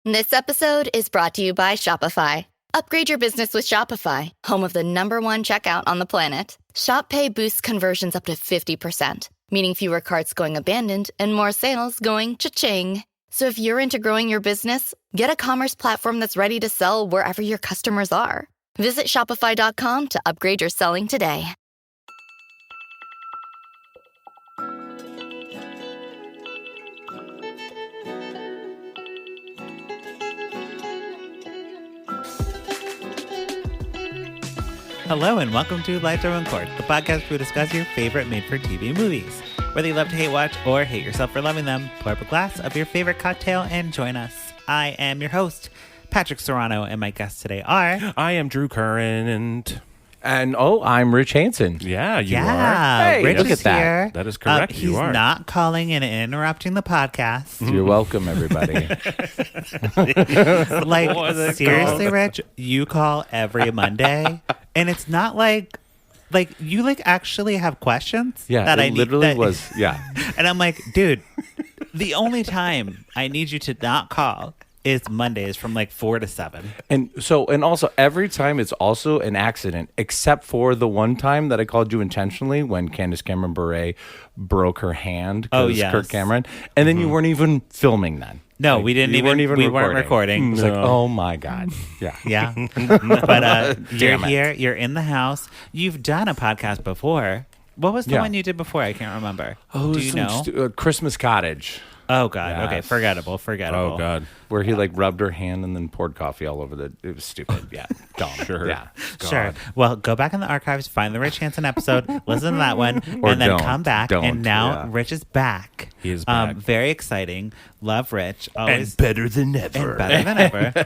This episode is brought to you by Shopify. Upgrade your business with Shopify, home of the #1 checkout on the planet. Shop Pay boosts conversions up to 50%, meaning fewer carts going abandoned and more sales going cha-ching. So if you're into growing your business, get a commerce platform that's ready to sell wherever your customers are. Visit shopify.com to upgrade your selling today. Hello and welcome to Lifetime Uncorked, the podcast where we discuss your favorite made-for-TV movies. Whether you love to hate watch or hate yourself for loving them, pour up a glass of your favorite cocktail and join us. I am your host, Patrick Serrano, and my guests today are... I am Drew Curran and I'm Rich Hanson. Yeah, you are. Hey, Rich look is at that. here. That is correct. He's You are. not calling and interrupting the podcast. You're welcome, everybody. Like, seriously, Rich, you call every Monday, and it's not like you actually have questions. Yeah, that I literally need, was. Yeah, and I'm like, dude, the only time I need you to not call is Mondays from 4 to 7. and also every time it's also an accident, except for the one time that I called you intentionally when Candace Bure broke her hand. Oh, yes. Kirk Cameron, and then you weren't even filming then. No, we didn't you even. We weren't recording. It was like, oh my god, yeah. Yeah, but you're Damn it. here. You're in the house. You've done a podcast before. What was the Yeah. one you did before? I can't remember. Oh, do you know? Christmas Cottage, Oh God. Yes. Okay, forgettable. Oh, God. where he rubbed her hand and then poured coffee all over the. It was stupid. Yeah, dumb. Sure. Yeah. Sure. Well, go back in the archives, find the Rich Hanson episode, listen to that one, Or and then don't. come back. Don't, And now yeah. Rich is back. He is back. Very exciting. Love Rich. Always better than ever. and better than ever.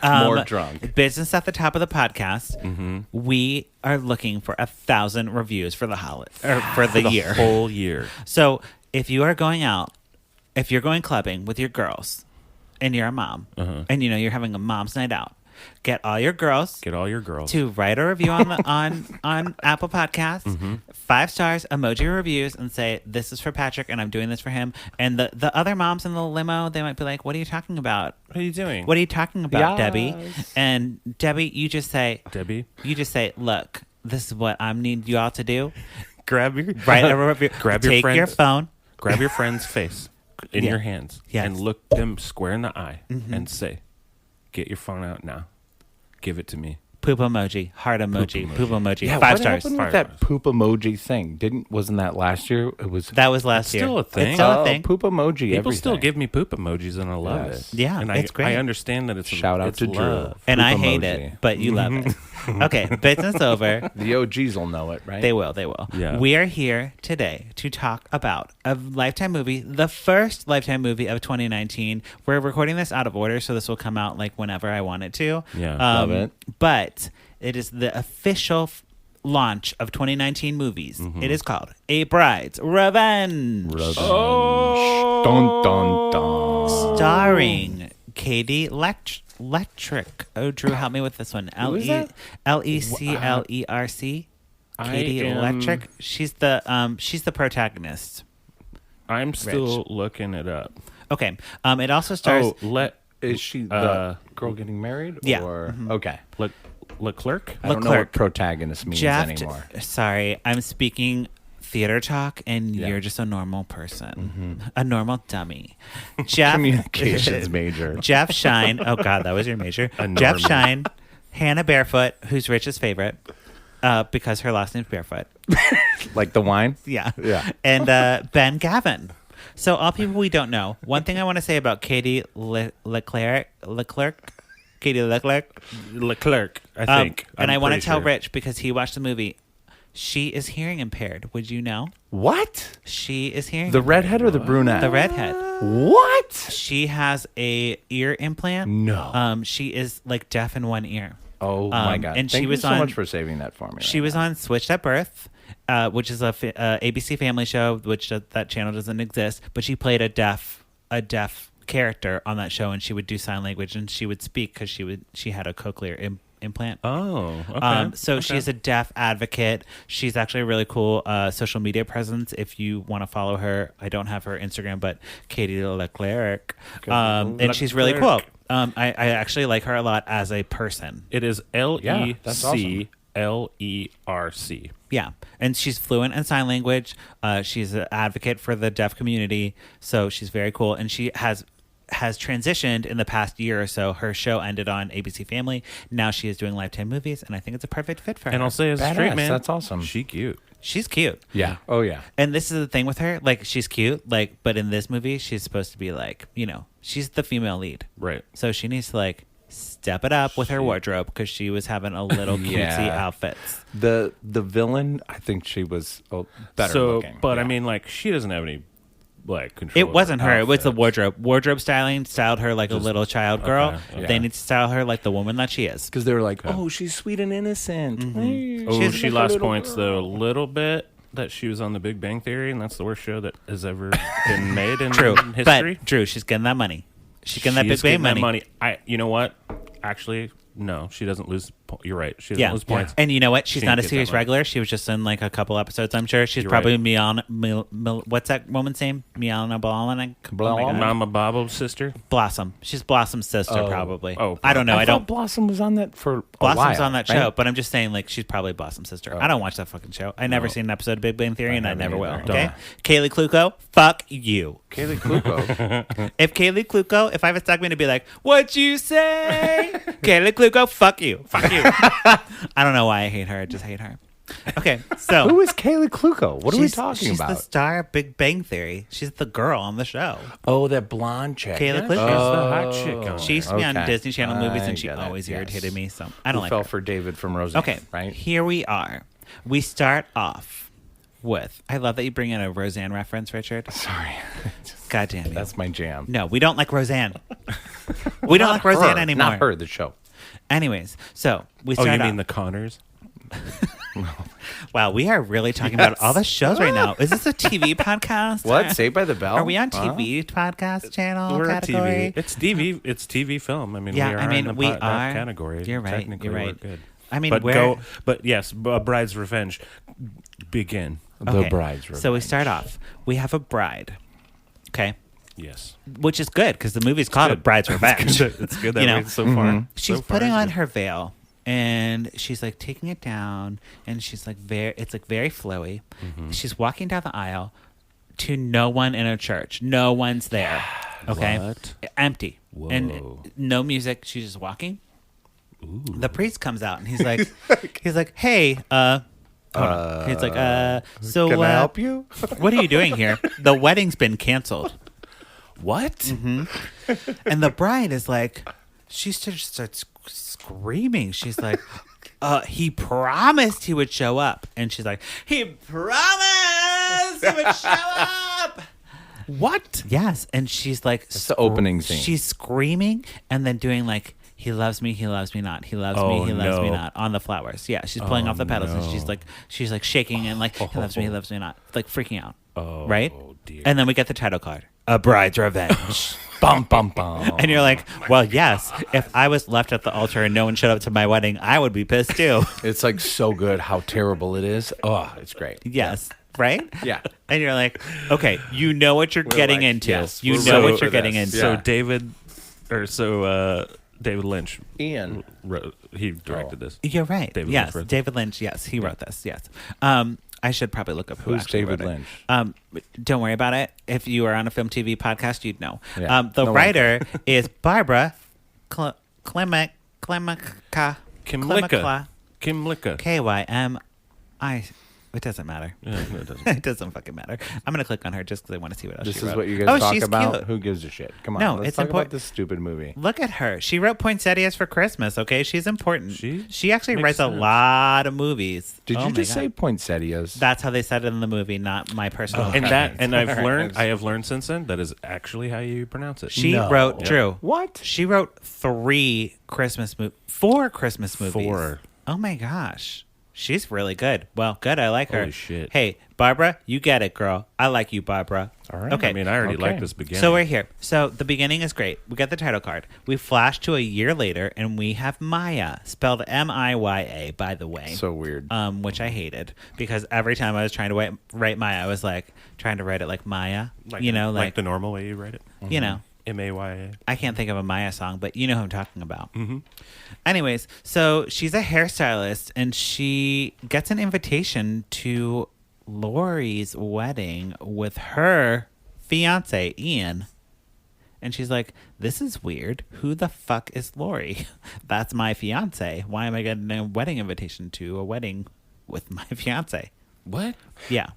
More drunk. Business at the top of the podcast. We are looking for 1,000 reviews for the holiday or for the year. Whole year. So if you are going out, if you're going clubbing with your girls, and you're a mom, and you're having a mom's night out, get all your girls Get all your girls. to write a review on the on Apple Podcasts, 5 stars, emoji reviews, and say this is for Patrick, and I'm doing this for him. And the other moms in the limo, they might be like, "What are you talking about? What are you doing? What are you talking about, Debbie?" Yes. And Debbie, you just say, "Look, this is what I need you all to do. Grab your Write a review. Grab your Take friend. your phone." Grab your friend's face in Yeah. your hands Yes. and look them square in the eye and say, "Get your phone out now. Give it to me." Poop emoji, heart emoji, poop emoji, Yeah, 5 what stars. happened with 5 that stars. poop emoji thing? Wasn't that last year? It was. That was last year. still a thing. It's still a Oh, thing. poop emoji. People everything. still give me poop emojis, and I love Yes. it. Yeah, and it's great. I understand that it's Shout out it's to Drew. love. And Poop I hate emoji. it, but you love it. Okay, business over. The OGs will know it, right? They will. They will. Yeah. We are here today to talk about a Lifetime movie, the first Lifetime movie of 2019. We're recording this out of order, so this will come out whenever I want it to. Yeah. Love it. But it is the official launch of 2019 movies. It is called A Bride's Revenge. Oh. Dun dun dun. Starring Katie Leclerc. Oh, Drew, help me with this one. Who is that? Leclerc. Katie am- Leclerc. She's the protagonist. I'm still looking it up. Okay. It also stars. Is she the girl getting married? Yeah. Or okay. Leclerc? I don't know Leclerc. what protagonist means Jeff. anymore. Sorry, I'm speaking theater talk, and you're just a normal person, a normal dummy. Jeff. Communications major. Jeff Schine. Oh God, that was your major. A Jeff normie. Schine, Hannah Barefoot, who's Rich's favorite, because her last name's Barefoot. Like the wine? Yeah. Yeah. And Ben Gavin. So all people we don't know. One thing I want to say about Katie Leclerc, I think. and I'm I want to pretty tell sure. Rich because he watched the movie. She is hearing impaired. Would you know? What? She is hearing The impaired. redhead or the brunette? The redhead. What? She has a ear implant. No. She is deaf in one ear. Oh my god! and Thank she you was so on- much for saving that for me. She was on Switched at Birth, which is a ABC Family show, which that channel doesn't exist. But she played a deaf character on that show, and she would do sign language and she would speak because she had a cochlear implant. Oh, okay. So she's a deaf advocate. She's actually a really cool social media presence. If you want to follow her, I don't have her Instagram, but Katie Leclerc. And she's really cool. I actually like her a lot as a person. It is LECLERC. Yeah, and she's fluent in sign language. She's an advocate for the deaf community, so she's very cool. And she has transitioned in the past year or so. Her show ended on ABC Family. Now she is doing Lifetime movies, and I think it's a perfect fit for her. And I'll say as a straight man, that's awesome. She cute. She's cute. Yeah. Oh, yeah. And this is the thing with her. Like, she's cute. Like, but in this movie, she's supposed to be like, she's the female lead. Right. So she needs to like step it up with her wardrobe because she was having a little cutesy outfits. The villain, I think she was better looking. But I mean, like, she doesn't have any like control. It wasn't her. It was the outfits. wardrobe styling styled her like a little child girl. okay. They need to style her like the woman that she is. Because they were like, oh, she's sweet and innocent. Oh, she lost points though a little bit that she was on The Big Bang Theory, and that's the worst show that has ever been made in history. But Drew, she's getting that money. She's getting that Big Bang money. You know what? Actually, no, she doesn't lose. You're right. She doesn't lose points. And you know what? She's She not a didn't get series that money. regular. She was just in like a couple episodes, I'm sure. She's You're probably right. what's that woman's name? Miana Blahnik? Mama Bobble's sister. Blossom. She's Blossom's sister, probably. Oh, I don't know. I don't. Blossom was on that for Blossom's a while, on that right? show, but I'm just saying, like, she's probably Blossom's sister. I don't watch that fucking show. I never seen an episode of Big Bang Theory, and I never will. either. Okay, Kaylee Kluko, fuck you. Kaylee Kluko. If I have a segment to be like, "What you say?" Kaylee Kluko, fuck you. I don't know why I hate her. I just hate her. Okay, so Who is Kaylee Kluko? What are we talking she's about? the star of Big Bang Theory. She's the girl on the show. Oh, that blonde chick. Kaylee She's Kluko. the hot chick on She used to be on Okay. Disney Channel movies, and I she get it, always yes. irritated me. So I don't Who like fell her. for David from Roseanne. Okay, right? here we are. We start off with. I love that you bring in a Roseanne reference, Richard. Sorry, God damn you. that's my jam. No, we don't like Roseanne. We don't like Roseanne Her, anymore. Not her, the show. Anyways, so we Oh, start you off. mean the Connors? Wow, we are really talking about all the shows right now. Is this a TV podcast? What? Saved by the Bell? Are we on TV podcast channel We're a category? TV. It's TV. It's TV film. I mean, Yeah, we are I mean, in the we that are. category. You're right, Technically, you're we're right. good. I mean, But yes, Bride's Revenge. Begin. The Okay, Bride's So we Revenge. start off. We have a bride. Okay. Yes. Which is good because the movie's called A Bride's Revenge. It's good that You know, way so far. She's So far, putting it's on good. her veil and she's like taking it down and she's like it's like very flowy. Mm-hmm. She's walking down the aisle to no one in a church. No one's there. Okay. What? Empty. Whoa. And no music. She's just walking. The priest comes out and he's like hey, hold on. He's like, so Can I help you? what are you doing here? The wedding's been canceled. What? Mm-hmm. And the bride is like, she starts screaming. She's like, he promised he would show up. And she's like, he promised he would show up. What? Yes. And she's like, It's the opening scene. She's screaming and then doing like, he loves me not. He loves me, he loves me no. not. On the flowers. Yeah. She's pulling off the pedals and she's like shaking and like, he loves me not. Like freaking out. Oh, right? dear. And then we get the title card. A Bride's Revenge. Bum, bum, bum. And you're like, well, yes, if I was left at the altar and no one showed up to my wedding, I would be pissed too. It's like so good how terrible it is. Oh, it's great. Yes. Right? Yeah. And you're like, okay, you know what you're getting like, into. yes, You we're know ready what you're for getting this. into. So Yeah. David Lynch Ian. he directed this. You're right. David yes. Lynch wrote David Lynch. Yes. He wrote this. Yes. I should probably look up who Who's actually David wrote it. Lynch? Don't worry about it. If you are on a film TV podcast, you'd know. Yeah. The No one writer is Barbara Klimka. Kimlicka. K-Y-M-I. It doesn't matter. Yeah, no, it doesn't. It doesn't fucking matter. I'm going to click on her just because I want to see what else This she is wrote. what you guys talk she's about? Cute. Who gives a shit? Come on. No, let's it's talk important. about this stupid movie. Look at her. She wrote Poinsettias for Christmas, okay? She's important. She actually makes writes sense. a lot of movies. Did Oh you my just God. say poinsettias? That's how they said it in the movie, not my personal And opinion. that, and I have learned since then that is actually how you pronounce it. She No. wrote, Drew. What? She wrote 4 Christmas movies. 4. Oh my gosh. She's really good. Well, good. I like her. Holy shit. Hey, Barbara, you get it, girl. I like you, Barbara. All right. Okay. I mean, I already Okay. like this beginning. So we're here. So the beginning is great. We get the title card. We flash to a year later, and we have Maya, spelled M-I-Y-A, by the way. So weird. Which I hated because every time I was trying to write Maya, I was like trying to write it like Maya. like, like the normal way you write it. you know. M-A-Y-A. I can't think of a Maya song, but you know who I'm talking about. Mm-hmm. Anyways, so she's a hairstylist, and she gets an invitation to Lori's wedding with her fiance, Ian. And she's like, this is weird. Who the fuck is Lori? That's my fiance. Why am I getting a wedding invitation to a wedding with my fiance? What? Yeah.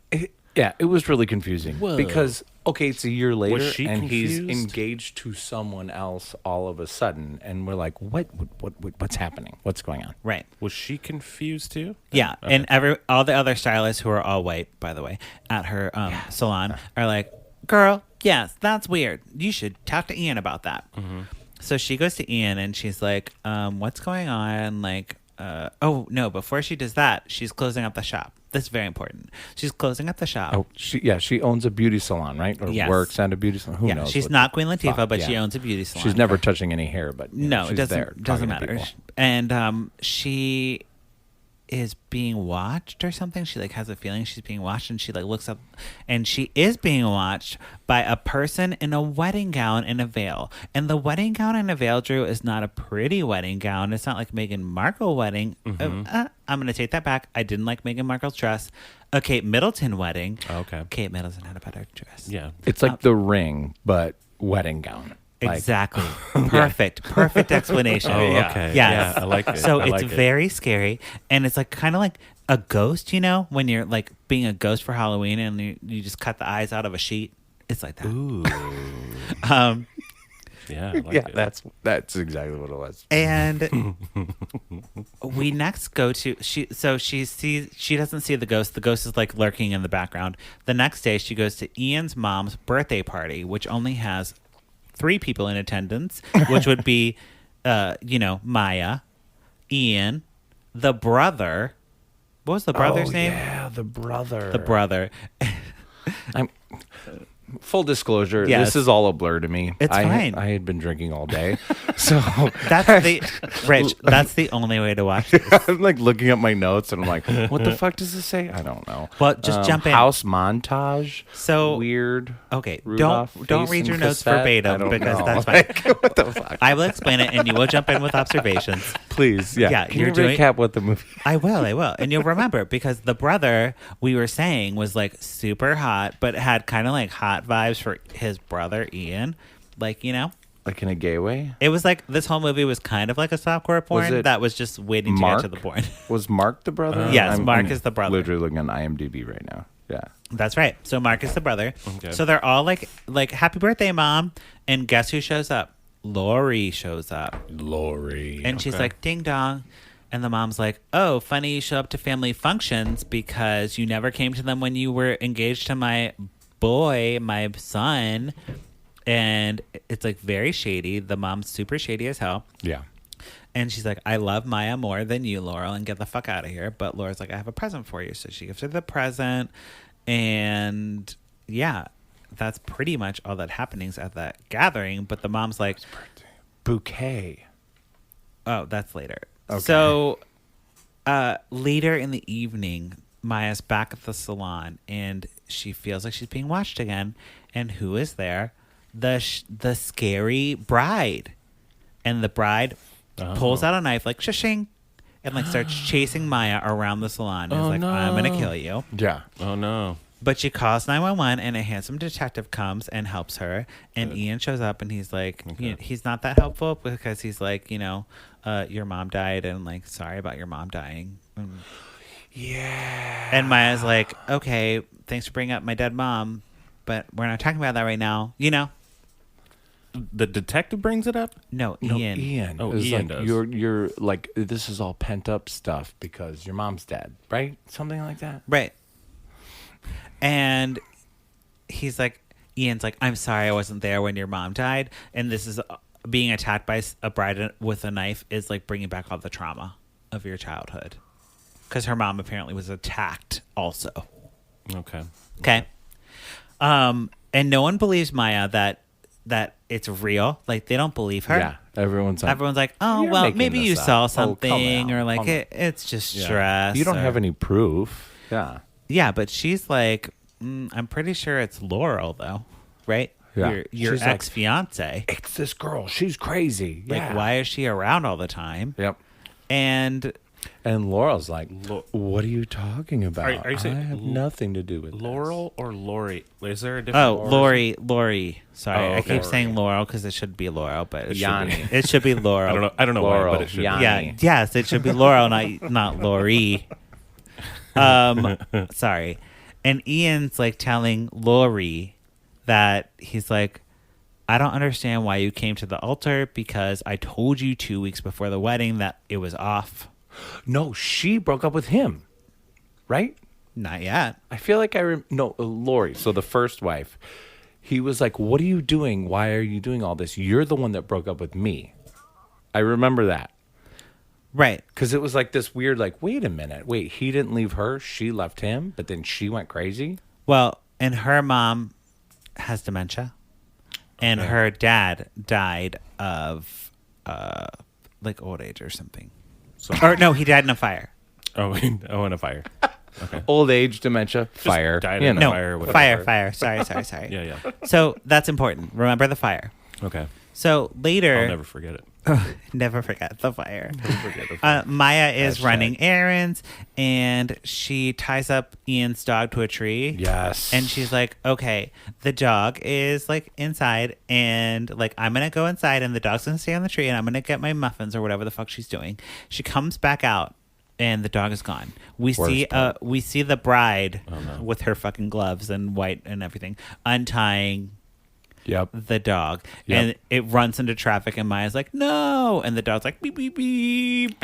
It was really confusing Whoa. because it's a year later she and he's confused? engaged to someone else all of a sudden, and we're like, what's happening? What's going on? Right. Was she confused too? Yeah, and all the other stylists who are all white, by the way, at her salon are like, "Girl, yes, that's weird. You should talk to Ian about that." So she goes to Ian and she's like, "What's going on?" Like, oh no! Before she does that, she's closing up the shop. That's very important. She's closing up the shop. Oh, she owns a beauty salon, right? Or Yes. works at a beauty salon. Who knows? She's what not the Queen Latifah, fuck, but she yeah. owns a beauty salon. She's never touching any hair, but No, she's it doesn't there doesn't talking to matter. people. And she is being watched or something. She like has a feeling she's being watched, and she like looks up, and she is being watched by a person in a wedding gown and a veil. And the wedding gown and a veil, Drew, is not a pretty wedding gown. It's not like Meghan Markle wedding. I'm gonna take that back. I didn't like Meghan Markle's dress. A Kate Middleton wedding. Okay. Kate Middleton had a better dress. Yeah. It's like The Ring, but wedding gown. Like, Exactly. Perfect explanation. Oh, Yeah. okay. Yes. Yeah, I like it. So I it's like it. very scary, and it's like kind of like a ghost, you know, when you're like being a ghost for Halloween and you just cut the eyes out of a sheet. It's like that. Ooh. Um, Yeah. I like yeah, it. that's exactly what it was. and we next go to she doesn't see the ghost. The ghost is like lurking in the background. The next day she goes to Ian's mom's birthday party, which only has 3 people in attendance, which would be Maya, Ian, the brother. What was the brother's name? Yeah, the brother. The brother. I'm, full disclosure, Yes. this is all a blur to me. It's fine. I had been drinking all day, so That's Rich. That's the only way to watch this. I'm like looking at my notes, and I'm like, "What the fuck does this say?" I don't know. Well, just jump in. House montage. So weird. Okay, Rudolph don't read facing your notes cassette? I verbatim don't because know. that's fine. Like, what the fuck? I will explain it, and you will jump in with observations. Please, yeah. Yeah, Can you're you doing- recap what the movie? I will, and you'll remember because the brother we were saying was like super hot, but had kind of like hot vibes for his brother Ian, like Like in a gay way? it was like this whole movie was kind of like a softcore porn it that was just waiting to Mark? get to the porn. Was Mark the brother? Yes, Mark is the brother. Literally looking on IMDb right now. Yeah. That's right. So Mark is the brother. Okay. So they're all like happy birthday, mom, and guess who shows up? Lori shows up. Lori. And she's Okay. like, ding dong. And the mom's like, oh, funny you show up to family functions because you never came to them when you were engaged to my boy, my son. And it's like very shady. The mom's super shady as hell. Yeah. And she's like, I love Maya more than you, Laurel, and get the fuck out of here. But Laura's like, I have a present for you. So she gives her the present. And yeah, that's pretty much all that happenings at that gathering. But the mom's like, Bouquet. oh, that's later. Okay. So later in the evening, Maya's back at the salon and she feels like she's being watched again. And who is there? The scary bride. And the bride pulls out a knife like shishing and like starts chasing Maya around the salon. And is like, no. I'm going to kill you. Yeah. Oh no. But she calls 911 and a handsome detective comes and helps her. And Ian shows up and he's like, he's not that helpful because he's like, your mom died and like, sorry about your mom dying. Yeah. And Maya's like, okay, thanks for bringing up my dead mom, but we're not talking about that right now. The detective brings it up? No, No, Ian. Ian. Oh, It's Ian like, does. You're like, this is all pent up stuff because your mom's dead, right? Something like that. Right. And he's like, Ian's like, I'm sorry I wasn't there when your mom died. And this is being attacked by a bride with a knife is like bringing back all the trauma of your childhood. because her mom apparently was attacked also. Okay. Okay. And no one believes Maya that it's real. Like, they don't believe her. Yeah, everyone's like, oh, "You're well, making maybe this you up. saw Oh, something, calm or like down. it's just Yeah. stress. You don't or- have any proof. Yeah. Yeah, but she's like, I'm pretty sure it's Laurel, though, right? Yeah. Your She's like, ex-fiance. It's this girl. She's crazy. Like, Yeah. why is she around all the time? Yep. And And Laurel's like, what are you talking about? Are you saying I have nothing to do with Laurel or Lori? Is there a difference? oh, Lori. Sorry, Oh, I okay. keep saying Laurel because it should be Laurel, but it Yanni. should be, it should be Laurel. I don't know Laurel, why, but it should. Yanni. Yeah, yes, it should be Laurel, not Lori. Sorry. And Ian's like telling Lori that he's like, I don't understand why you came to the altar because I told you 2 weeks before the wedding that it was off. No, she broke up with him. Right? Not yet. I feel like no, Lori, so the first wife. He was like, what are you doing? Why are you doing all this? You're the one that broke up with me. I remember that. Right. Because it was like this weird, like, wait a minute. Wait, he didn't leave her. She left him, but then she went crazy. Well, and her mom has dementia. And her dad died of like old age or something. So, Or no, he died in a fire. oh, in a fire. Okay. Old age, dementia, fire. died you in a know. fire. Whatever. Fire. Sorry. Yeah. So that's important. Remember the fire. Okay. So later, I'll never forget it. never forget the fire. Forget the fire. Maya is Hashtag. running errands, and she ties up Ian's dog to a tree. Yes. And she's like, okay, the dog is like inside, and like I'm gonna go inside, and the dog's gonna stay on the tree, and I'm gonna get my muffins or whatever the fuck she's doing. She comes back out, and the dog is gone. We see the bride with her fucking gloves and white and everything untying Yep. the dog, Yep. and it runs into traffic, and Maya's like, no, and the dog's like, beep beep beep.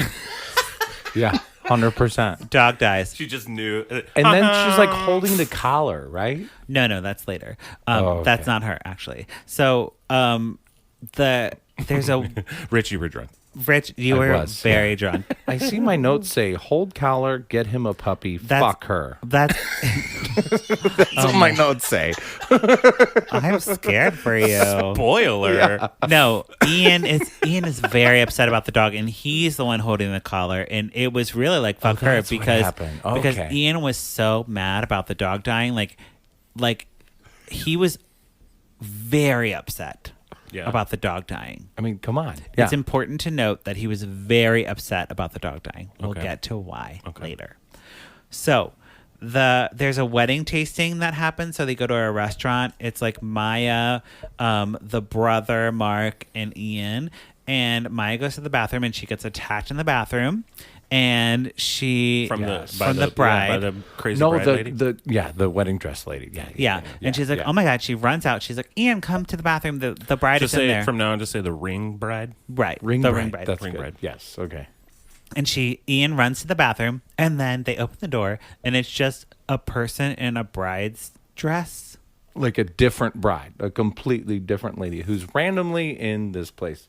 Yeah. 100%. Dog dies. She just knew. And then she's like holding the collar, right? No, that's later. Okay. That's not her actually. So there's a Rich, you were drunk. Rich, you I were was, very drunk. I see my notes say hold collar, get him a puppy, fuck her. That's That's what my notes say. I'm scared for you. Spoiler. No, Ian is very upset about the dog, and he's the one holding the collar, and it was really like fuck her that's what because happened. because Okay. Ian was so mad about the dog dying, like he was very upset about the dog dying. I mean, come on. It's important to note that he was very upset about the dog dying. We'll Okay. get to why later. So there's a wedding tasting that happens. So they go to a restaurant. It's like Maya, the brother, Mark, and Ian. And Maya goes to the bathroom, and she gets attached in the bathroom. And she From from the the bride. by the crazy No, bride lady. the wedding dress lady. Yeah. And she's like, oh my God. She runs out. She's like, Ian, come to the bathroom. The bride Just is in say there. from now on. Just say the ring bride. Right. Ring the bride. ring bride. That's Ring good. bride. Yes. Okay. And Ian runs to the bathroom, and then they open the door, and it's just a person in a bride's dress. Like a different bride, a completely different lady who's randomly in this place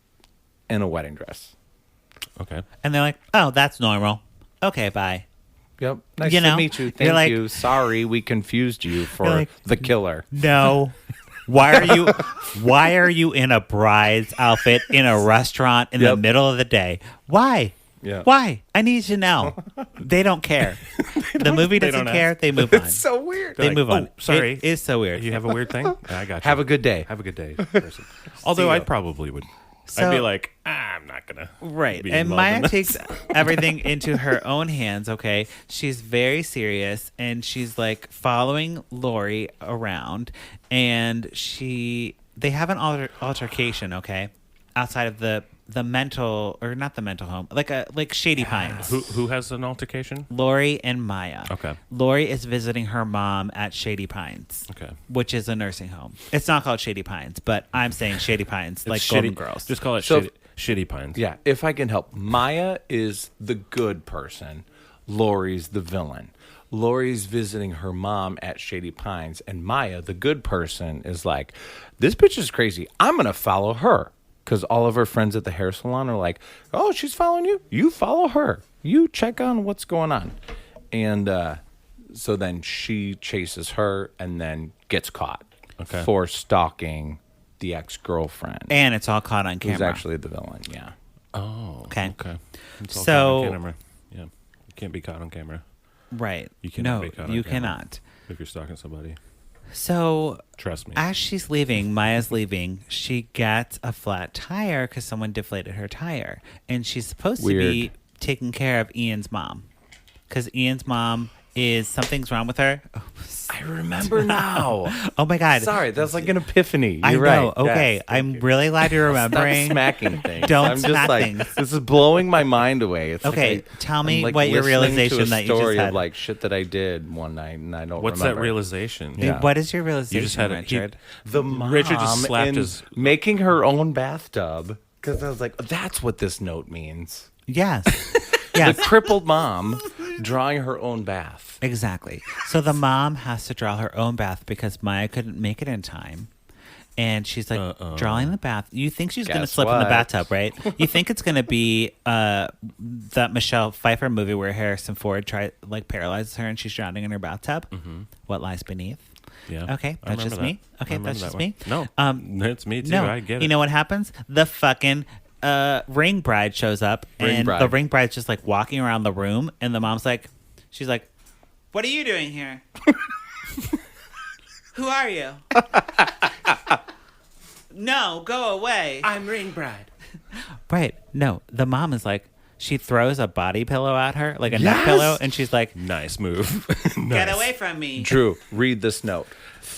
in a wedding dress. Okay. And they're like, oh, that's normal. Okay, bye. Yep. Nice You to know, meet you. you're Thank like- you. Sorry, we confused you for You're like- the killer. No. Why are you in a bride's outfit in a restaurant in the Yep. middle of the day? Why? Yeah. Why? I need to know. They don't care. The movie doesn't don't care. They move on. It's so weird. They like, move on. "Oh, sorry." It is so weird. You have a weird thing? I got you. Have a good day. Have a good day, person. Although I probably would. So- I'd be like, I'm not gonna. Right. be And involved Maya in this. takes everything into her own hands, okay? She's very serious, and she's like following Lori around, and they have an altercation, okay? Outside of the mental, or not the mental home, like Shady Pines. Who has an altercation? Lori and Maya. Okay. Lori is visiting her mom at Shady Pines. Okay. Which is a nursing home. It's not called Shady Pines, but I'm saying Shady Pines, like It's Golden shitty- Girls. Just call it So- shitty pines. Yeah, if I can help. Maya is the good person. Lori's the villain. Lori's visiting her mom at Shady Pines, and Maya, the good person, is like, this bitch is crazy. I'm going to follow her. Because all of her friends at the hair salon are like, oh, she's following you? You follow her. you check on what's going on. And so then she chases her and then gets caught for stalking the ex-girlfriend. And it's all caught on camera. Who's actually the villain, yeah. Oh, Okay. It's all So- caught on camera. Yeah. You can't be caught on camera Right. You cannot be caught on you camera. cannot. if you're stalking somebody. So Trust me. as she's leaving, Maya's leaving, she gets a flat tire because someone deflated her tire. And she's supposed to be Weird. taking care of Ian's mom. Because Ian's mom is, something's wrong with her. I remember now. Oh my God. Sorry, that's like an epiphany. You're I know. right. Okay. Yes, thank I'm you. really glad you're Stop remembering. smacking things. Don't I'm just smack like, things. This is blowing my mind away. It's Okay, like tell I'm me like what your listening realization to a that you just story had. of like shit that I did one night and I don't What's remember. that realization? Yeah. What is your realization, You just had Richard? The mom Richard just slapped in his- making her own bathtub because I was like, that's what this note means. Yes. Yes. The crippled mom drawing her own bath. Exactly. So the mom has to draw her own bath because Maya couldn't make it in time. And she's like drawing the bath. You think she's going to Guess slip in the what? bathtub, right? You think it's going to be that Michelle Pfeiffer movie where Harrison Ford paralyzes her and she's drowning in her bathtub. Mm-hmm. What lies beneath? Yeah. Okay, I that's remember just that. me. I Okay, remember that's that just one. me. No, it's me too. No, I get it. you know what happens? The fucking ring bride shows up, and bride. the ring bride's just like walking around the room, and the mom's like, she's like, "What are you doing here? Who are you? No, go away." I'm ring bride. Right? No, the mom is like, she throws a body pillow at her, like a neck Yes! pillow, and she's like, Nice move. "Get away from me!" Drew, read this note.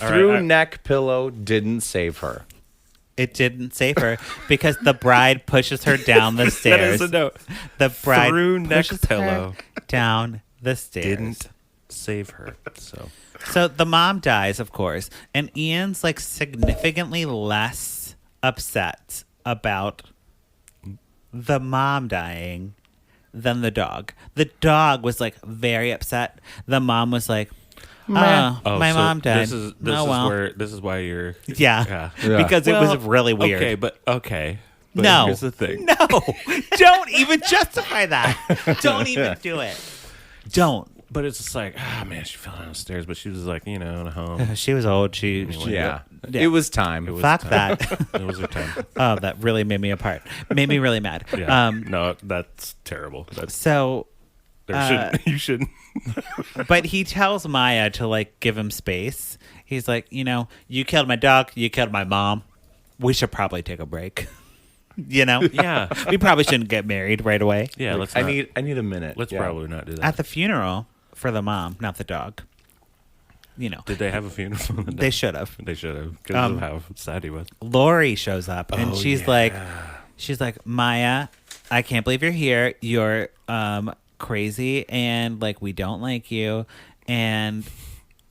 All Through right, neck pillow didn't save her. It didn't save her because the bride pushes her down the stairs. That is a note. The bride Through neck pushes her pillow down the stairs. Didn't save her. So the mom dies, of course, and Ian's like significantly less upset about the mom dying than the dog. The dog was like very upset. The mom was like, my mom died. This is why you're Yeah. Yeah. Because it was Well, really weird. Okay. But No. here's the thing. No, don't even justify that. Don't even do it. Don't. But it's just like, man, she fell down the stairs, but she was like, in a home. She was old. She Yeah. Yeah. It was time. It was fuck time. that. It was her time. Oh, that really made me apart. Made me really mad. Yeah. No, that's terrible. That's So, you shouldn't. but he tells Maya to like give him space. He's like, you killed my dog. You killed my mom. We should probably take a break. Yeah. We probably shouldn't get married right away. Yeah. Let's. I Not, need a minute. Let's Yeah. probably not do that. At the funeral for the mom, not the dog. Did they have a funeral? They should have. They should have because of how sad he was. Lori shows up and she's like, Maya, I can't believe you're here. You're crazy and like we don't like you. And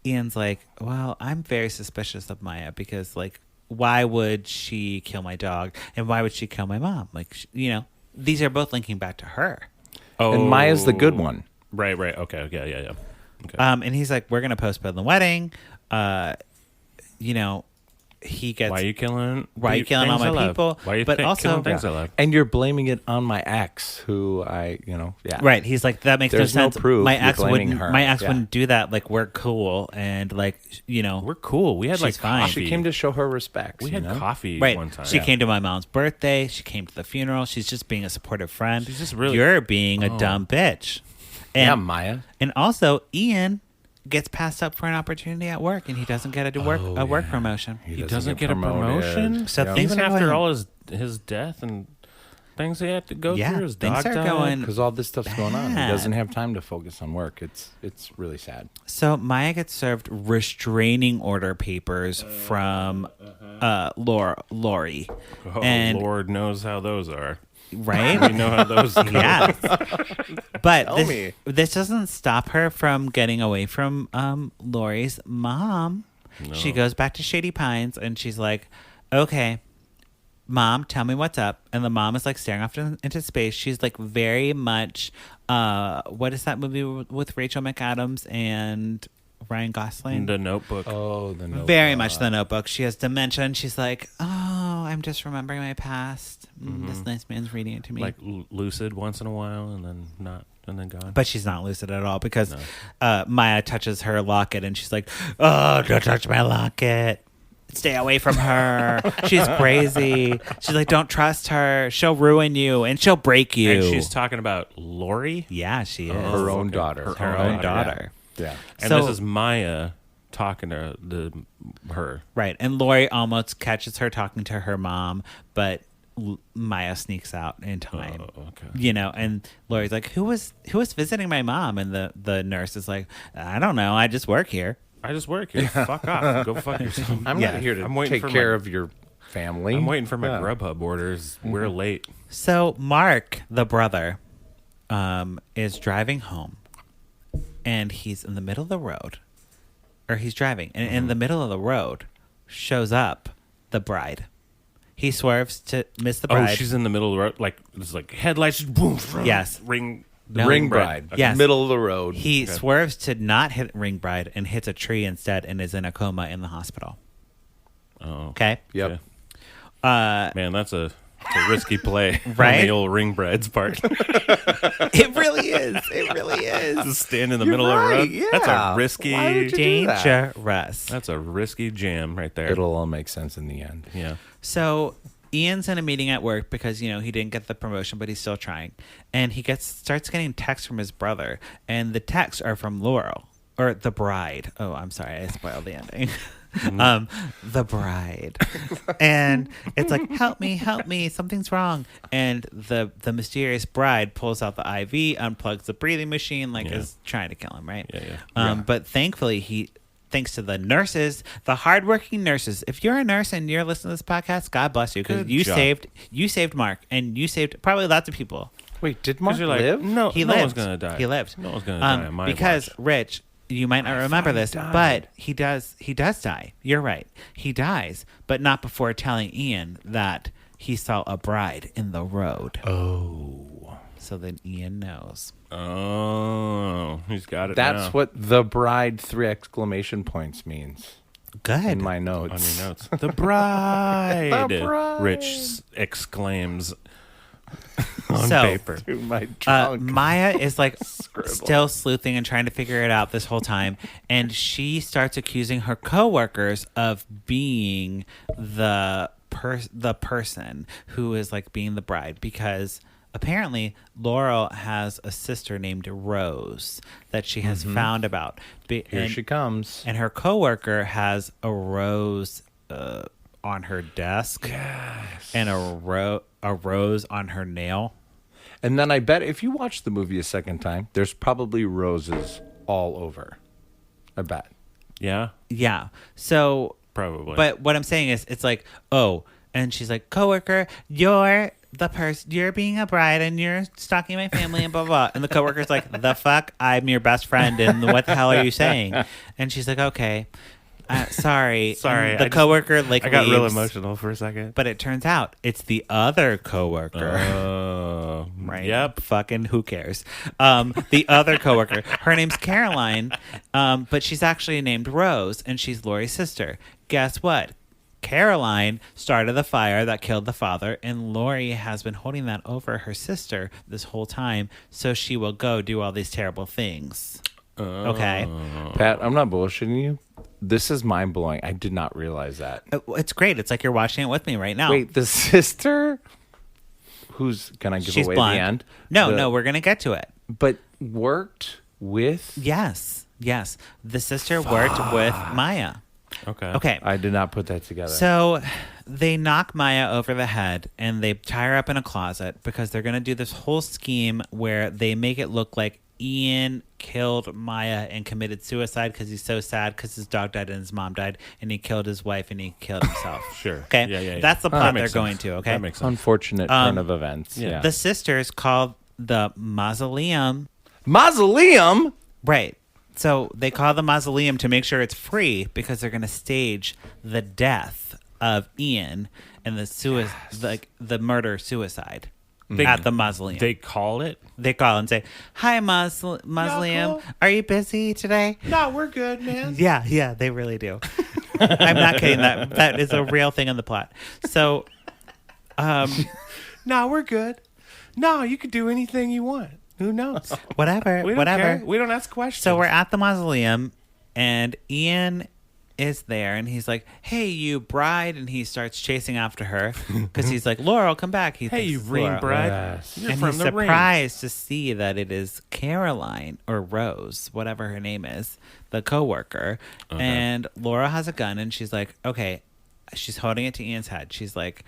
Ian's like, well, I'm very suspicious of Maya because like, why would she kill my dog and why would she kill my mom? Like, these are both linking back to her. Oh, And Maya's the good one. Right. Okay. Yeah. Okay. And he's like, we're gonna postpone the wedding. He gets. Why are you killing? Why are you killing all things my I love? people? Why are you But also- killing things I love? And you're blaming it on my ex, who yeah. Right, he's like, that makes There's no no sense. proof My you're ex blaming wouldn't. her. My ex Yeah. wouldn't do that. Like we're cool and like We're cool. We had She's like fine. coffee. She came to show her respect. We had coffee right. one time. She came to my mom's birthday. She came to the funeral. She's just being a supportive friend. She's just really- You're being a dumb bitch. And, Yeah, Maya. And also, Ian gets passed up for an opportunity at work, and he doesn't get a work promotion. He doesn't get a promotion. So Yep. things Even are after going- all his death and things he had to go Yeah, through, his things dog are died. going- Because all this stuff's going on. He Bad. doesn't have time to focus on work. It's really sad. So Maya gets served restraining order papers from Lori. Oh, and Lord knows how those are. right. We know how those go. Yes. But Tell me. this doesn't stop her from getting away from Lori's mom. No. She goes back to Shady Pines and she's like, okay, Mom, tell me what's up. And the mom is like staring off into space. She's like very much, what is that movie with Rachel McAdams and Ryan Gosling? The Notebook. Oh, the Notebook. Very much The Notebook. She has dementia and she's like, oh, I'm just remembering my past. This nice man's reading it to me. Like lucid once in a while and then not. and then gone. But she's not lucid at all because Maya touches her locket and she's like, "Oh, don't touch my locket. Stay away from her. She's crazy." She's like, "Don't trust her. She'll ruin you and she'll break you." And she's talking about Lori? Yeah, she is. Her own daughter. Her own daughter. Yeah. And So- this is Maya talking to her. Right. And Lori almost catches her talking to her mom, but Maya sneaks out in time. Oh, okay. You know, and Lori's like, who was visiting my mom? And the nurse is like, "I don't know. I just work here." I just work here. Fuck off. Go fuck yourself. I'm not here to take care of your family. I'm waiting for my Grubhub orders. We're late. So Mark, the brother, is driving home, and he's in the middle of the road, or he's driving, and in the middle of the road shows up the bride. He swerves to miss the bride. Oh, she's in the middle of the road. Like, it's like headlights. Just boom. Yes. Ring. No. Ring bride. Okay. Yes. Middle of the road. He swerves to not hit ring bride and hits a tree instead, and is in a coma in the hospital. Oh. Okay. Yep. Man, that's a risky play. Right? On the old ring bride's part. It really is. It really is. Just stand in the middle of the road. yeah. That's a risky. Why would you do that? Dangerous. That's a risky jam right there. It'll all make sense in the end. Yeah. So Ian's in a meeting at work because, you know, he didn't get the promotion, but he's still trying. And he starts getting texts from his brother. And the texts are from Laurel, or the bride. Oh, I'm sorry. I spoiled the ending. The bride. And it's like, help me, something's wrong. And the mysterious bride pulls out the IV, unplugs the breathing machine, like is trying to kill him, right? Yeah. But thankfully thanks to the nurses, the hardworking nurses. If you're a nurse and you're listening to this podcast, God bless you, because Good you job. saved Mark, and you saved probably lots of people. Wait, did Mark You're like, live? no, He no lived. one's gonna die. He lived. No one's gonna die on my because watch. Rich, you might not remember this, but he does die. You're right. He dies, but not before telling Ian that he saw a bride in the road. Oh. So then Ian knows. Oh, he's got it. That's now. what the bride 3 exclamation points means Good. in my notes. on your notes. The bride. The bride. Rich exclaims on So, paper. To my trunk. Maya is like still sleuthing and trying to figure it out this whole time, and she starts accusing her coworkers of being the person who is like being the bride, because apparently Laurel has a sister named Rose that she has found about. Here she comes. And her coworker has a rose on her desk, and a rose on her nail. And then I bet if you watch the movie a second time, there's probably roses all over. I bet. Yeah, Yeah. So, probably. but what I'm saying is, it's like, oh, and she's like, coworker, you're the person, you're being a bride and you're stalking my family and blah, blah, blah. And the coworker's like, the fuck? I'm your best friend. And what the hell are you saying? And she's like, okay, sorry. Sorry, And the I just- coworker I got real leaves. emotional for a second. But it turns out it's the other coworker. Oh, Right. Yep. Fucking who cares? The other coworker. Her name's Caroline, but she's actually named Rose, and she's Lori's sister. Guess what? Caroline started the fire that killed the father, and Lori has been holding that over her sister this whole time, so she will go do all these terrible things. Okay? Pat, I'm not bullshitting you. This is mind blowing. I did not realize that. It's great. It's like you're watching it with me right now. Wait, the sister who's can I give She's away blonde. the end? No, we're going to get to it. But worked with Yes. The sister worked with Maya. Okay. I did not put that together. So they knock Maya over the head and they tie her up in a closet because they're going to do this whole scheme where they make it look like Ian killed Maya and committed suicide because he's so sad because his dog died and his mom died, and he killed his wife and he killed himself. Sure. Okay. Yeah. That's the plot That they're makes going sense. to. Okay. That makes sense. Unfortunate turn of events. Yeah. The sisters called the mausoleum. Mausoleum? Right. So they call the mausoleum to make sure it's free because they're going to stage the death of Ian and the murder suicide at the mausoleum. They call it? They call and say, "Hi, mausoleum. Are you busy today?" No, we're good, man. Yeah, they really do. I'm not kidding. That is a real thing in the plot. So, No, we're good. No, you could do anything you want. Who knows? Whatever. We don't care. We don't ask questions. So we're at the mausoleum, and Ian is there, and he's like, "Hey, you bride," and he starts chasing after her because he's like, "Laurel, come back." He Hey, thinks you it's ring Laurel. bride. Yes. You're And from he's the ring. surprised to see that it is Caroline or Rose, whatever her name is, the coworker. And Laura has a gun, and she's like, "Okay," she's holding it to Ian's head. She's like,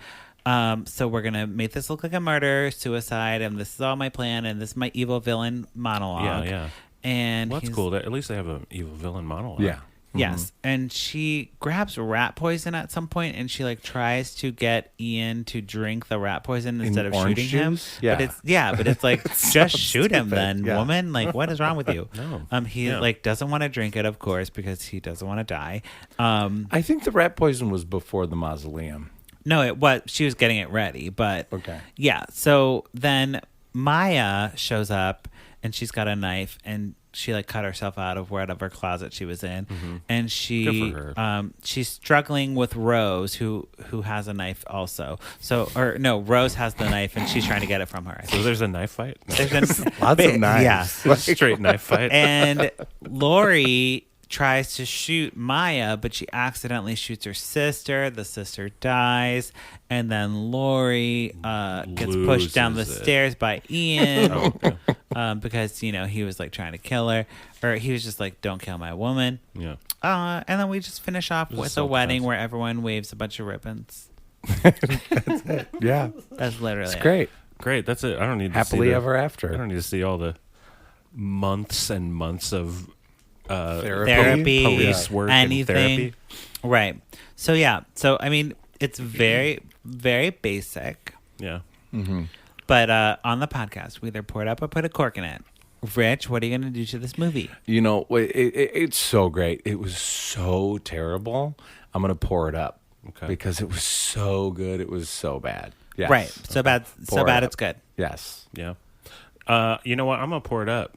"So we're gonna make this look like a murder, suicide, and this is all my plan, and this is my evil villain monologue." Yeah. And Well, that's he's- cool. That at least they have an evil villain monologue. Yeah. Yes, and she grabs rat poison at some point, and she like tries to get Ian to drink the rat poison instead of orange shooting him. juice? Yeah. But it's like just shoot him, stupid. then, Yeah. woman. Like, what is wrong with you? No. He Yeah. like doesn't want to drink it, of course, because he doesn't want to die. I think the rat poison was before the mausoleum. No, it was she was getting it ready, but Okay. yeah. So then Maya shows up, and she's got a knife, and she like cut herself out of whatever closet she was in, and she Good for her. she's struggling with Rose, who has a knife also. So or no, Rose has the knife, and she's trying to get it from her. So there's a knife fight. There's been, Lots of knives. yeah. Straight knife fight. And Lori tries to shoot Maya, but she accidentally shoots her sister. The sister dies, and then Lori gets pushed down the Loses it. stairs by Ian because he was like trying to kill her, or he was just like, "Don't kill my woman." Yeah. And then we just finish off was a with a self-defense. wedding where everyone waves a bunch of ribbons. Yeah. That's literally It's it. great. Great. That's it. I don't need to Happily see the- ever I after. don't need to see all the months and months of Therapy, police work, anything. and therapy. Right. So yeah. So I mean, it's very, very basic. Yeah. But on the podcast, we either pour it up or put a cork in it. Rich, what are you going to do to this movie? It's so great. It was so terrible. I'm going to pour it up because it was so good. It was so bad. Yes. Right. So bad. Pour So it bad. up. It's good. Yes. Yeah. You know what? I'm gonna pour it up.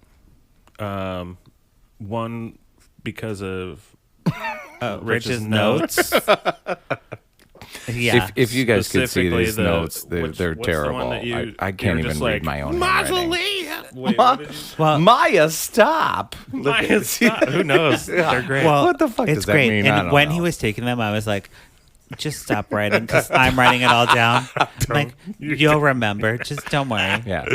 One because of Rich's notes. Yeah. If you guys could see Specifically these the- notes, they're what's the terrible. one that you- I you can't were even just read like, my own handwriting. Wait, what did you- well, Maya, stop. Maya, stop. Who knows? They're great. well, What the fuck it's does that great. mean? I And don't when know. he was taking them, I was like, just stop writing because I'm writing it all down. Like, you'll remember. Just don't worry. Yeah.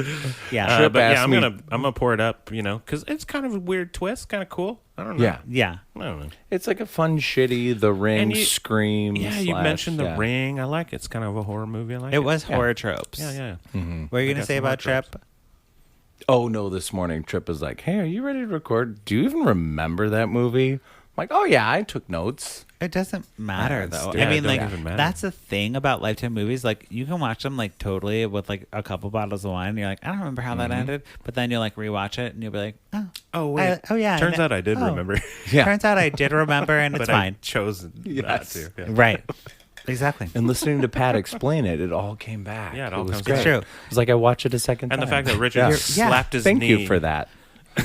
Yeah. Trip but yeah, asked I'm me- gonna pour it up. Because it's kind of a weird twist, kind of cool. I don't know. Yeah. Yeah. I don't know. It's like a fun, shitty, The Ring, And you- Scream. Yeah, you slash- mentioned The yeah. Ring. I like it. It's kind of a horror movie. I like it. It was horror tropes. Yeah. What are you I going to got say some about horror Trip? Oh, no, this morning Trip was like, hey, are you ready to record? Do you even remember that movie? I'm like, oh, yeah, I took notes. It doesn't matter Yeah, it's though. stupid. I mean, it like don't even matter. that's the thing about Lifetime movies. Like you can watch them like totally with like a couple bottles of wine. And you're like, I don't remember how that ended, but then you'll like rewatch it and you'll be like, Oh wait. oh yeah. Turns and out I did oh. remember, Yeah. Turns out I did remember, and it's but I fine. chose not Yes. to. Yeah. Right. Exactly. And listening to Pat explain it, it all came back. Yeah, it all was comes great. back. True. It was like I watched it a second time. And the fact that Richard Yeah. slapped his Thank knee. you for that.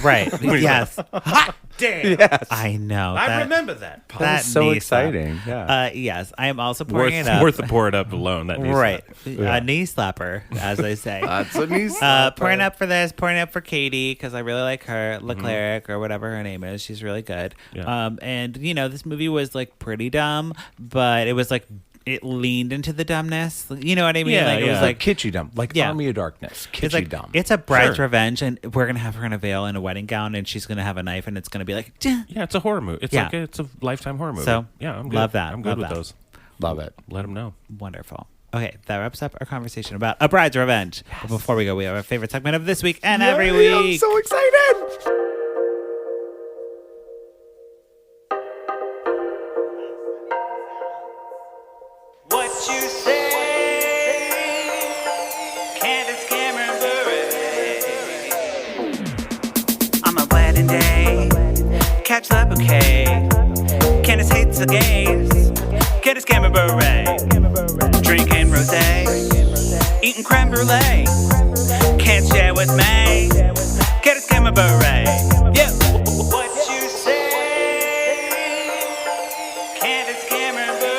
Right. Yes. Hot damn! Yes. I know. I remember that. That that was so knee slap. exciting. Yeah. Yes, I am also pouring Worth it up. the pour it up alone. That knee Right. slap. A knee slapper, as they say. That's a knee Pouring up for this, pouring up for Katie because I really like her, Leclerc or whatever her name is. She's really good. Yeah. And this movie was like pretty dumb, but it was like it leaned into the dumbness. You know what I mean? Yeah, like it was yeah. like kitschy dumb. Like Yeah. Army of Darkness. Kitschy it's like dumb. it's a bride's Sure. revenge, and we're gonna have her in a veil and a wedding gown, and she's gonna have a knife, and it's gonna be like, "Duh." Yeah, it's a horror movie. It's Yeah. like it's a Lifetime horror movie. So, yeah, I'm good. love that. I'm good Love with that. those. Love it. Let them know. Wonderful. Okay, that wraps up our conversation about A Bride's Revenge. But before we go, we have our favorite segment of this week and every Yay, I'm week. so excited. What you say, Candace Cameron Bure. On my wedding day, catch the bouquet. Candace hates the gays. Candace Cameron Bure. Drinking rosé, eating creme brulee. Can't share with me. Candace Cameron Bure. Yeah. What you say, Candace Cameron Bure.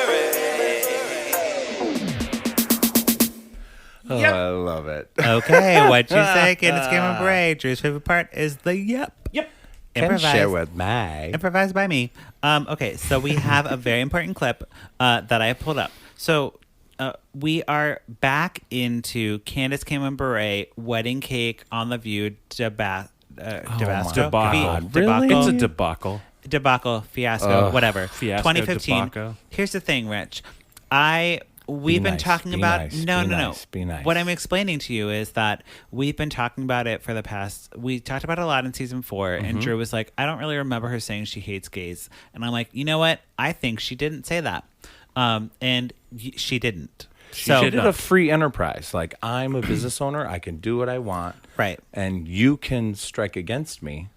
Oh, I love love it. Okay, what'd you say? Candace Cameron Bure. Drew's favorite part is the yep. Yep. Can share with me. Improvised by me. Okay, so we have a very important clip that I pulled up. So we are back into Candace Cameron Bure wedding cake on the View debacle. Really? It's a debacle. Fiasco, whatever. Fiasco, 2015. debacle. Here's the thing, Rich. We've been talking about no. Be nice. What I'm explaining to you is that we've been talking about it for the past. We talked about it a lot in season 4, and Drew was like, "I don't really remember her saying she hates gays," and I'm like, "You know what? I think she didn't say that, and she didn't." She did a free enterprise. Like, I'm a business owner. I can do what I want. Right. And you can strike against me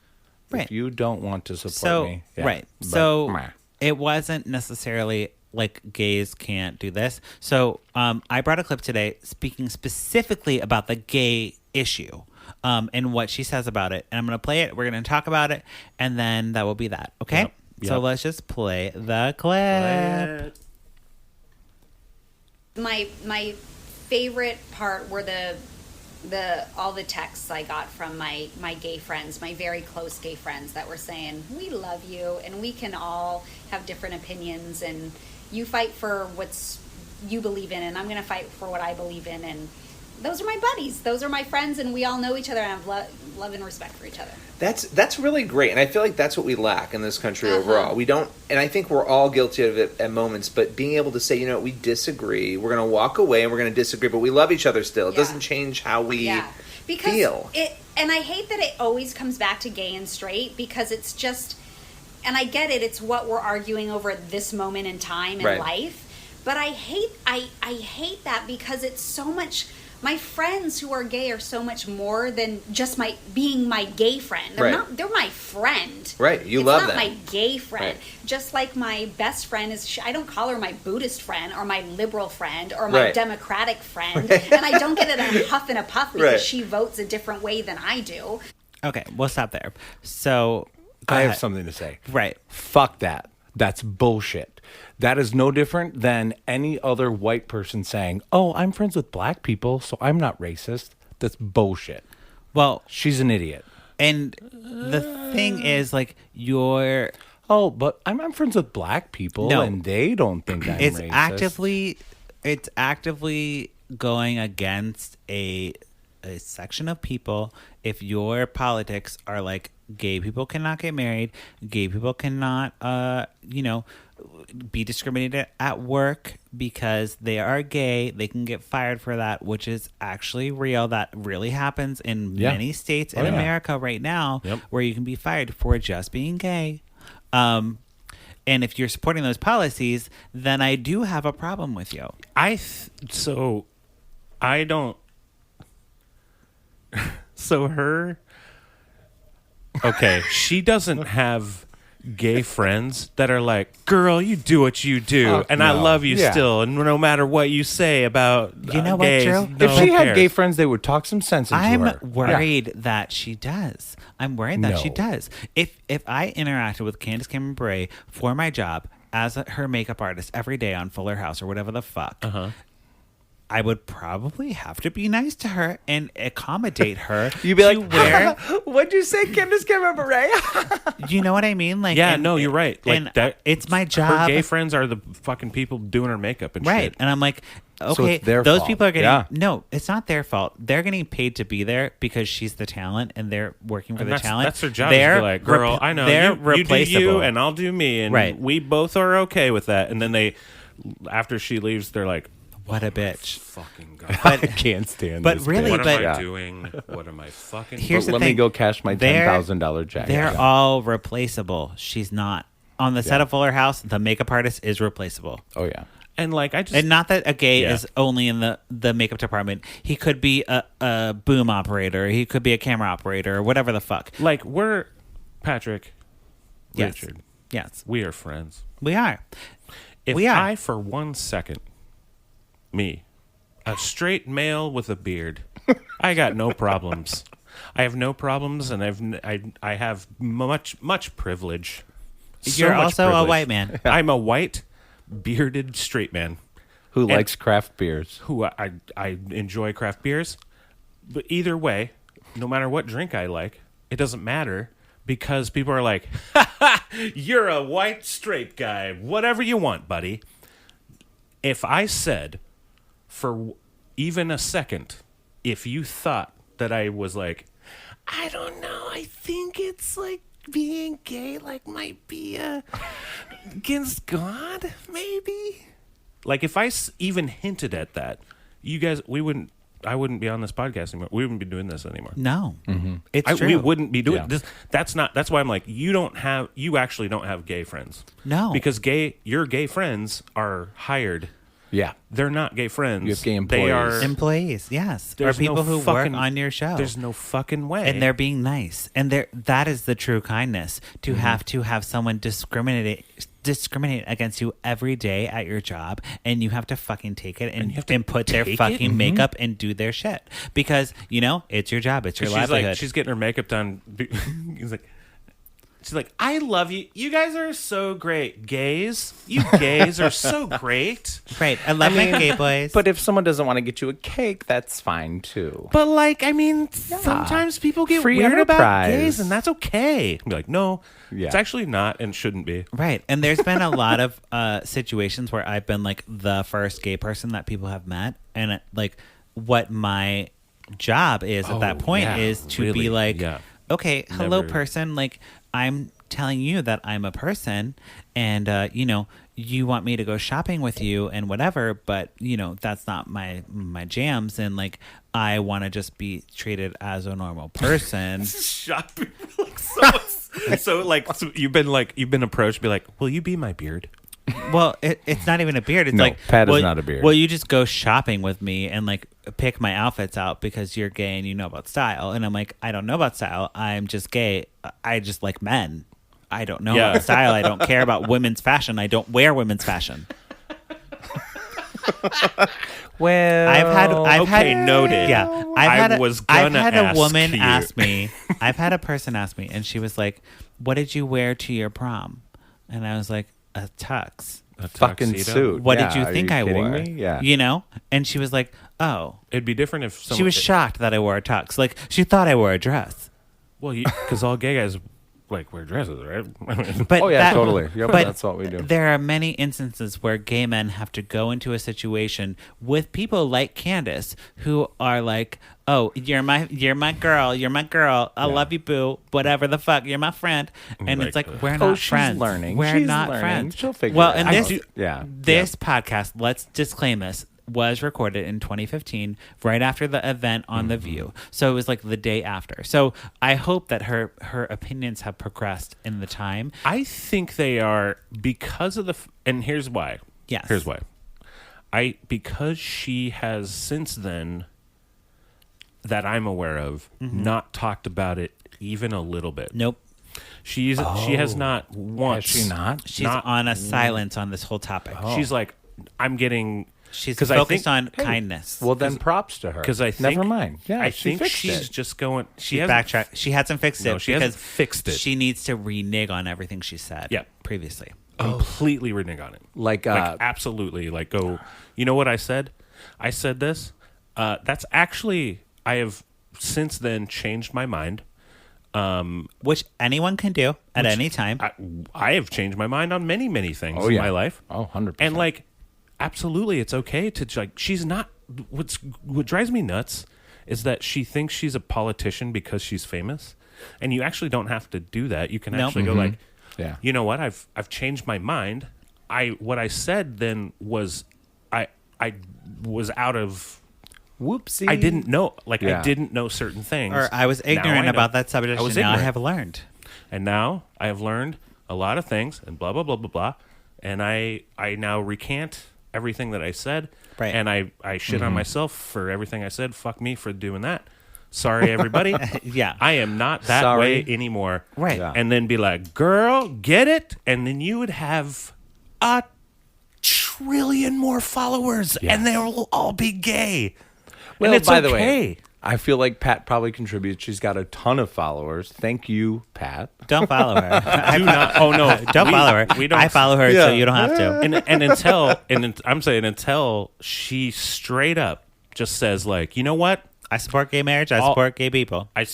if you don't want to support me. Yeah. Right. But, so it wasn't necessarily like gays can't do this. So I brought a clip today speaking specifically about the gay issue and what she says about it. And I'm going to play it. We're going to talk about it. And then that will be that. Okay? Yep. So let's just play the clip. My favorite part were all the texts I got from my gay friends, my very close gay friends that were saying, "We love you and we can all have different opinions and you fight for what's you believe in and I'm going to fight for what I believe in." And those are my buddies. Those are my friends, and we all know each other and have love and respect for each other. That's really great, and I feel like that's what we lack in this country overall. We don't, and I think we're all guilty of it at moments, but being able to say, you know what, we disagree, we're going to walk away and we're going to disagree, but we love each other still. It doesn't change how we feel. And I hate that it always comes back to gay and straight, because it's just, and I get it, it's what we're arguing over at this moment in time in life, but I hate that because it's so much. My friends who are gay are so much more than just being my gay friend. They're my friend. Right. You love them. It's not my gay friend. Right. Just like my best friend is, I don't call her my Buddhist friend or my liberal friend or my Democratic friend. And I don't get it in a huff and a puff because she votes a different way than I do. Okay, we'll stop there. So I have something to say. Right. Fuck that. That's bullshit. That is no different than any other white person saying, "Oh, I'm friends with black people, so I'm not racist." That's bullshit. Well, she's an idiot. And the thing is, like, but I'm friends with black people, and they don't think I'm racist. It's actively going against a section of people if your politics are like, gay people cannot get married, gay people cannot, be discriminated at work because they are gay. They can get fired for that, which is actually real. That really happens in many states in America right now, where you can be fired for just being gay. And if you're supporting those policies, then I do have a problem with you. So she doesn't have gay friends that are like, "Girl, you do what you do, I love you still, and no matter what you say about gays, what, Drew? If she had gay friends, they would talk some sense into her. I'm worried that she does. I'm worried that she does. If I interacted with Candace Cameron Bure for my job as her makeup artist every day on Fuller House or whatever the fuck, I would probably have to be nice to her and accommodate her. You'd be like, "What'd you say, Candace Cameron Bure?" You know what I mean? Like, you're right. Like, and it's my job. Her gay friends are the fucking people doing her makeup and shit. And I'm like, okay, so it's their those fault. people are getting no, it's not their fault. They're getting paid to be there because she's the talent and they're working for the talent. That's their job. They're like, "Girl, I know they're you do you and I'll do me, and we both are okay with that." And then after she leaves, they're like, "What a bitch!" Fucking God. I can't stand but this. Really, what am I doing? What am I fucking Here's doing? the Let thing. me go cash my $10,000 check. They're all replaceable. She's not. On the set of Fuller House, the makeup artist is replaceable. Oh, yeah. And like, and not that a gay is only in the makeup department. He could be a boom operator. He could be a camera operator or whatever the fuck. Like, we're Patrick, Yes. Richard. Yes. We are friends. We are. If we are. I, for 1 second, me, a straight male with a beard, I got no problems. I have no problems, and I have much privilege. You're also a white man. I'm a white, bearded straight man who likes craft beers. who I enjoy craft beers. But either way, no matter what drink I like, it doesn't matter because people are like, you're a white straight guy. Whatever you want, buddy. If I said for even a second, if you thought that I was like, I don't know, I think it's like being gay like might be against God, maybe. Like if I even hinted at that, you guys, I wouldn't be on this podcast anymore. We wouldn't be doing this anymore. No, it's true. We wouldn't be doing this. That's why I'm like, you actually don't have gay friends. No, because your gay friends are hired. Yeah. They're not gay friends. You have gay employees. They are employees, yes. Or There's people no who fucking- work on your show. There's no fucking way. And they're being nice. And that is the true kindness. To have someone discriminate against you every day at your job, and you have to fucking take it and put their take fucking it? makeup and do their shit. Because, it's your job. It's your she's livelihood. like, she's getting her makeup done. She's like, I love you. You guys are so great. Gays. You gays are so great. Great. I love my gay boys. But if someone doesn't want to get you a cake, that's fine too. But sometimes people get Free weird about enterprise. gays, and that's okay. Be like, no, Yeah. it's actually not and shouldn't be. Right. And there's been a lot of situations where I've been like the first gay person that people have met. And like what my job is at that point is to really, be like, yeah. okay, hello, Never- person. Like, I'm telling you that I'm a person and, you want me to go shopping with you and whatever, but, that's not my jams. And like, I want to just be treated as a normal person. Shopping. So you've been approached, be like, will you be my beard? Well, it's not even a beard. It's No, like Pat is not a beard. Well, you just go shopping with me and like pick my outfits out because you're gay and you know about style. And I'm like, I don't know about style. I'm just gay. I just like men. I don't know about style. I don't care about women's fashion. I don't wear women's fashion. Well, I've had noted. Yeah, I've had a woman ask you. ask me. I've had a person ask me, and she was like, "What did you wear to your prom?" And I was like, "A tux." A fucking tuxedo? suit. What Yeah, did you are think I kidding wore? me? Yeah. And she was like, "Oh." It'd be different if someone... She was shocked that I wore a tux. Like she thought I wore a dress. Well, because all gay guys wear dresses, right? But Oh, yeah, totally. Yep, but that's what we do. There are many instances where gay men have to go into a situation with people like Candace who are like, "Oh, you're my girl. You're my girl. I love you, boo. Whatever the fuck. You're my friend." And Like, it's like, we're not she's friends. learning. We're She's not learning. friends. She'll figure well, it and out. this podcast, let's disclaim this, was recorded in 2015, right after the event on The View. So it was like the day after. So I hope that her opinions have progressed in the time. I think they are because of and here's why. Yes. Here's why. Because she has since then, that I'm aware of, not talked about it even a little bit. Nope. She has not once. Has she not? She's on a silence on this whole topic. She's like, I'm getting... She's 'cause focused I on think, kindness. Well, then props to her. Because I think... Never mind. Yeah, I she think fixed she's it. just going... She hasn't- backtracked. She hasn't fixed No, it she because hasn't fixed it. she needs to renege on everything she said previously. Completely renege on it. Like, Absolutely. Like, go... You know what I said? I said this. That's actually... I have since then changed my mind. Which anyone can do at any time. I have changed my mind on many, many things Oh, in yeah. my life. Oh, 100%. And like, absolutely, it's okay to like. She's not. What drives me nuts is that she thinks she's a politician because she's famous, and you actually don't have to do that. You can Nope. actually go like, Yeah. you know what? I've changed my mind. What I said then was I was out of. Whoopsie. I didn't know. Like Yeah. I didn't know certain things, Or I was Now ignorant I know. about that subject, I was and now I ignorant. have learned. And now I have learned a lot of things and blah, blah, blah, blah, blah. And I now recant everything that I said. Right. And I shit on myself for everything I said. Fuck me for doing that. Sorry, everybody. Yeah. I am not that Sorry. way anymore. Right. Yeah. And then be like, girl, get it? And then you would have a trillion more followers and they will all be gay. Well, and it's by okay. the way, I feel like Pat probably contributes. She's got a ton of followers. Thank you, Pat. Don't follow her. Do not. Oh no! Don't follow her. We don't. I follow her, Yeah. so you don't have to. I'm saying until she straight up just says like, you know what? I support gay marriage. I support gay people. I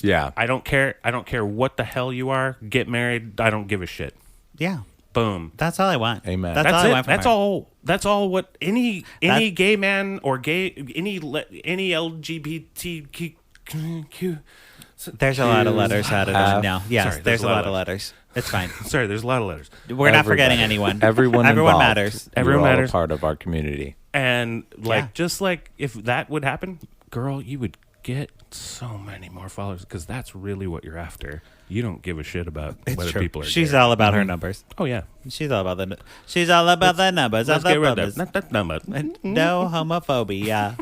don't care. I don't care what the hell you are. Get married. I don't give a shit. Yeah. Boom. That's all I want. Amen. That's all I it. want from That's her. all. That's all. What any gay man or any LGBTQ. There's a lot of letters added on now. Yes, Sorry, there's a lot of letters. It's fine. Sorry, there's a lot of letters. We're not forgetting anyone. Everyone involved. matters. Everyone You're all matters. a part of our community. And like, Yeah. just like if that would happen, girl, you would get so many more followers because that's really what you're after. You don't give a shit about whether True. people are. She's gay. all about her numbers. Oh yeah. She's all about the numbers. Let's get rid of numbers. that number. No homophobia.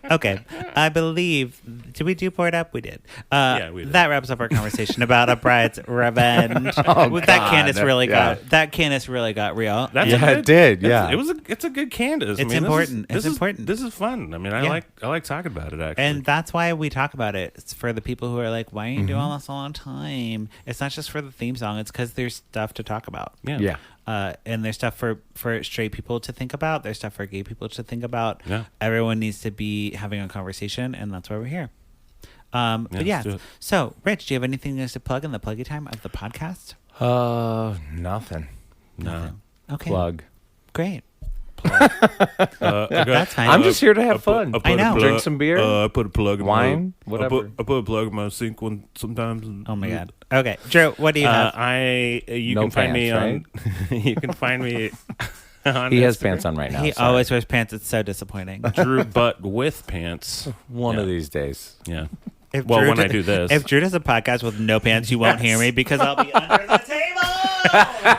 Okay. I believe. Did we do Pour It Up? We did. Yeah, we did. That wraps up our conversation about A Bride's Revenge. God. Candace really Yeah. got real. That's Yeah, a good, it did, that's- yeah. It's a good Candace. It's this is- important. This It's is, important. This is fun. I mean, I like talking about it actually. And that's why we talk about it. It's for the people who are like, why are you doing all this all the time? It's not just for the theme song. It's because there's stuff to talk about. Yeah. And there's stuff for straight people to think about. There's stuff for gay people to think about. Yeah. Everyone needs to be having a conversation, and that's why we're here. But let's yeah. do it. So, Rich, do you have anything else to plug in the pluggy time of the podcast? Nothing. no. Okay. Plug. Great. That's fine. I'm just here to have fun. I know. Drink some beer. I put a plug in Wine, my, whatever. I put a plug in my sink one sometimes. Oh my God. Okay, Drew, what do you have? You No can find me on. pants, You can find me. On He has Instagram. pants on right now. He sorry. always wears pants. It's so disappointing. Drew butt with pants. One Yeah. of these days. Yeah. If Well, Drew when I d- do this. If Drew does a podcast with no pants, you won't hear me because I'll be under the table.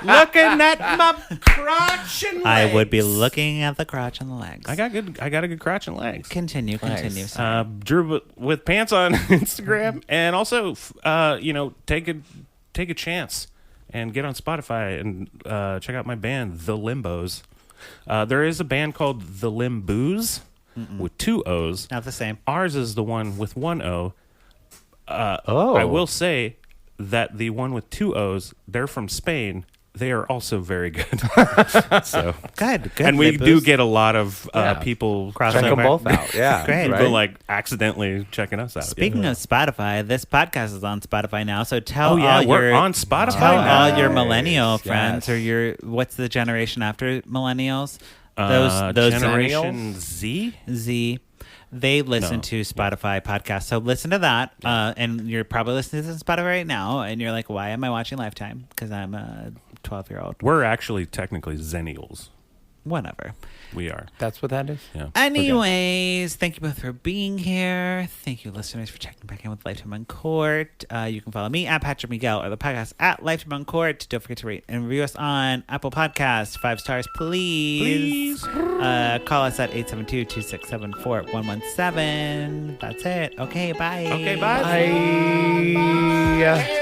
Looking at my crotch and legs. I would be looking at the crotch and the legs. I got a good crotch and legs. Continue. Nice. Sorry. Drew with pants on Instagram, and also take a chance and get on Spotify and check out my band The Limbos. There is a band called The Limboos with 2 O's. Not the same. Ours is the one with 1 O. Oh. I will say that the one with 2 O's, they're from Spain. They are also very good. So Good. and we Limbos. do get a lot of people Cross Check them over. both out. Yeah. Great. people Right? like accidentally checking us out. Speaking of Spotify, this podcast is on Spotify now. So tell Oh yeah, all we're your on Spotify tell now. all your Nice. millennial friends Yes. or your what's the generation after millennials? Those Generation Z. Z. They listen No. to Spotify podcasts. So listen to that. And you're probably listening to Spotify right now. And you're like, why am I watching Lifetime? Because I'm a 12-year-old. We're actually technically Zennials. Whatever. We are. That's what that is? Yeah. Anyways, thank you both for being here. Thank you, listeners, for checking back in with Lifetime on Court. You can follow me at Patrick Miguel or the podcast at Lifetime on Court. Don't forget to rate and review us on Apple Podcasts. 5 stars, please. Call us at 872-267-4117. That's it. Okay, bye. Okay, bye. Bye.